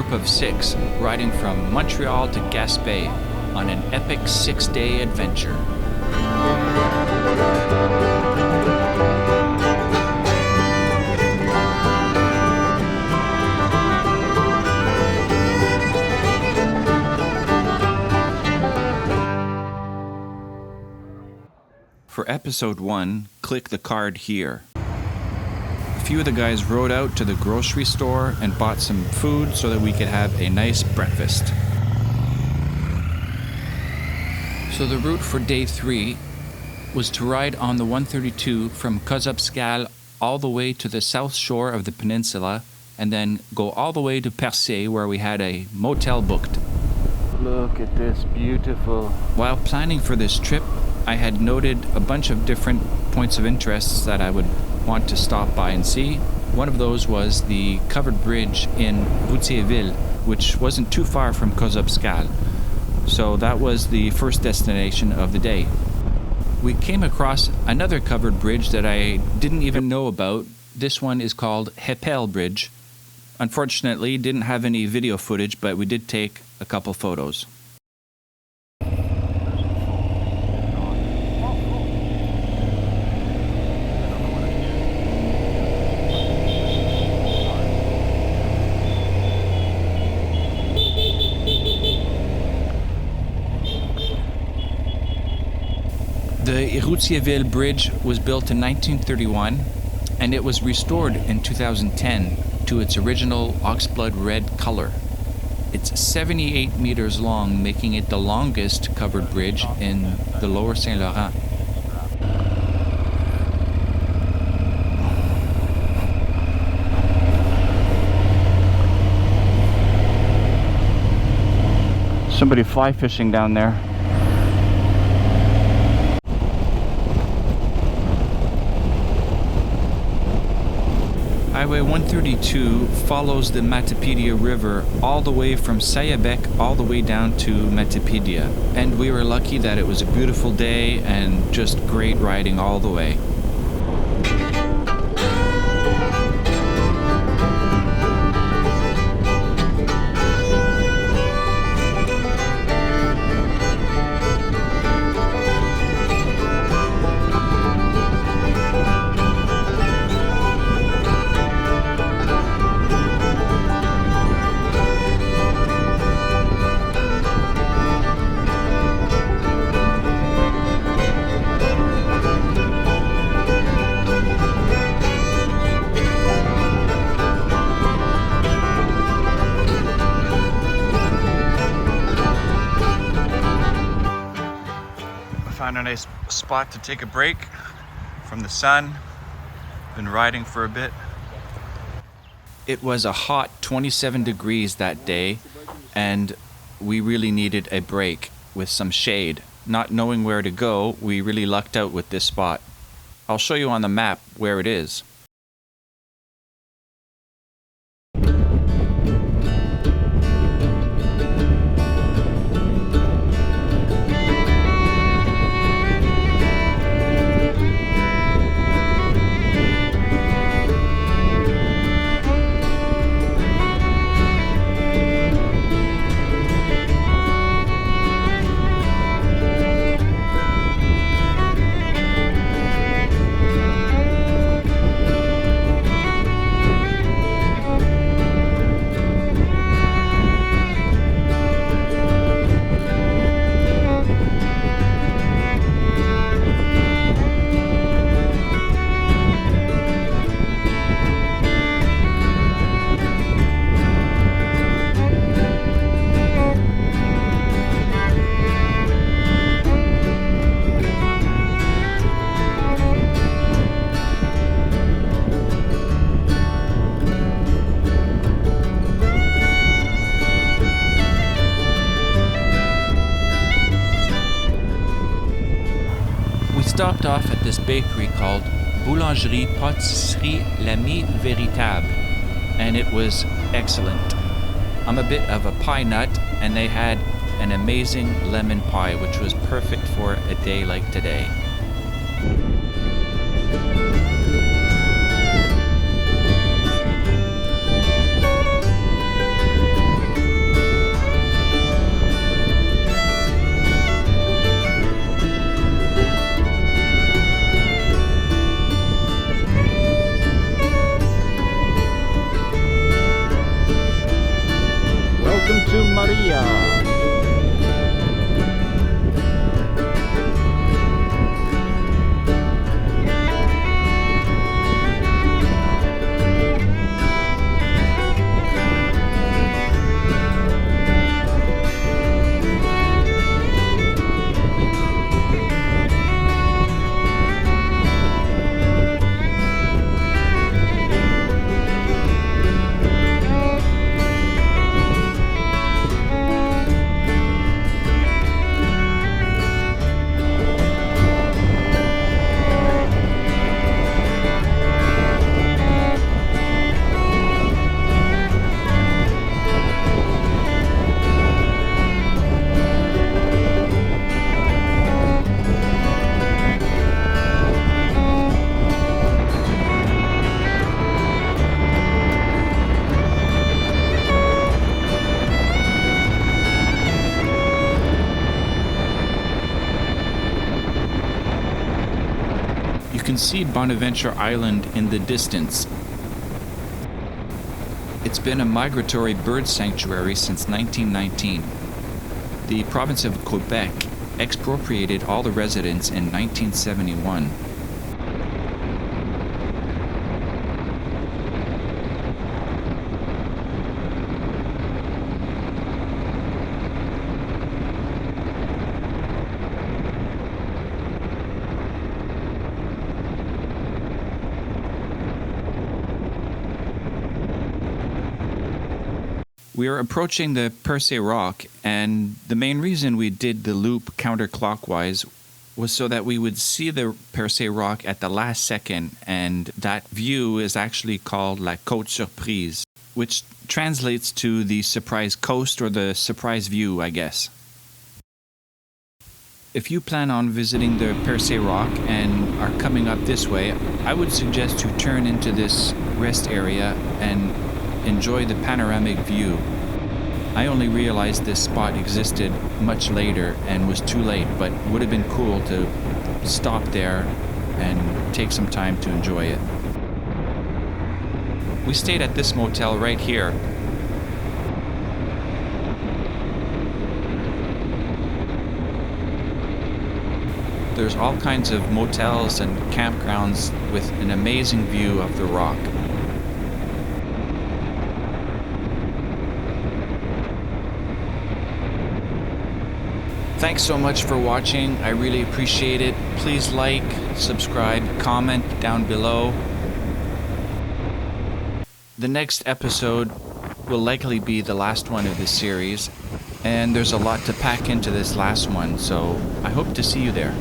group of 6 riding from Montreal to Gaspé on an epic 6-day adventure. For episode 1, click the card here. A few of the guys rode out to the grocery store and bought some food so that we could have a nice breakfast. So the route for day 3 was to ride on the 132 from Causapscal all the way to the south shore of the peninsula and then go all the way to Percé where we had a motel booked. Look at this, beautiful. While planning for this trip, I had noted a bunch of different points of interest that I would want to stop by and see. One of those was the covered bridge in Routhierville, which wasn't too far from Causapscal. So that was the first destination of the day. We came across another covered bridge that I didn't even know about. This one is called Heppel Bridge. Unfortunately, didn't have any video footage, but we did take a couple photos. The Routhierville Bridge was built in 1931, and it was restored in 2010 to its original oxblood red color. It's 78 meters long, making it the longest covered bridge in the Lower Saint Laurent. Somebody fly fishing down there. Highway 132 follows the Matépedia River all the way from Sayabec all the way down to Matépedia. And we were lucky that it was a beautiful day and just great riding all the way. Found a nice spot to take a break from the sun. Been riding for a bit. It was a hot 27 degrees that day, and we really needed a break with some shade. Not knowing where to go, we really lucked out with this spot. I'll show you on the map where it is. Stopped off at this bakery called Boulangerie-Pâtisserie L'Ami Véritable, and it was excellent. I'm a bit of a pie nut, and they had an amazing lemon pie, which was perfect for a day like today. can see Bonaventure Island in the distance. It's been a migratory bird sanctuary since 1919. The province of Quebec expropriated all the residents in 1971. We are approaching the Percé Rock, and the main reason we did the loop counterclockwise was so that we would see the Percé Rock at the last second, and that view is actually called la cote-surprise, which translates to the surprise coast or the surprise view, I guess. If you plan on visiting the Percé Rock and are coming up this way, I would suggest you turn into this rest area and enjoy the panoramic view. I only realized this spot existed much later and was too late, but would have been cool to stop there and take some time to enjoy it. We stayed at this motel right here. There's all kinds of motels and campgrounds with an amazing view of the rock. Thanks so much for watching. I really appreciate it. Please like, subscribe, comment down below. The next episode will likely be the last one of this series, and there's a lot to pack into this last one, so I hope to see you there.